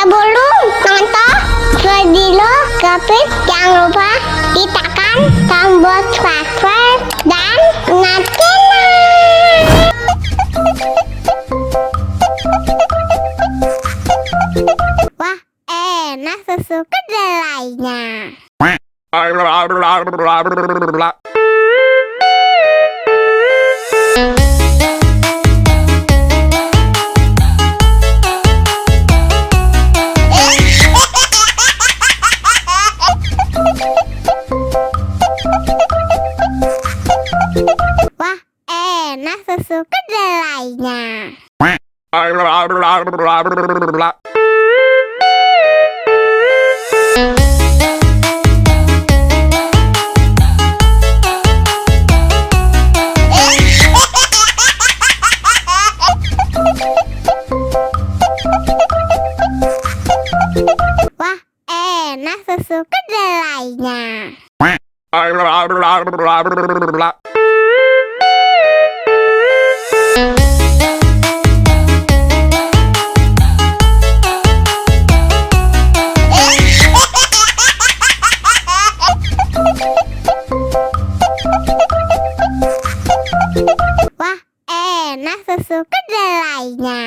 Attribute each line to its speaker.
Speaker 1: Sebelum nonton video Gapit, jangan lupa ditekan tombol subscribe dan nyalakan. Wah, enak susu kedelainya. Wah, enak susu kedelainya. Wah, enak susu kedelainya. Wah, enak susu kedelainya.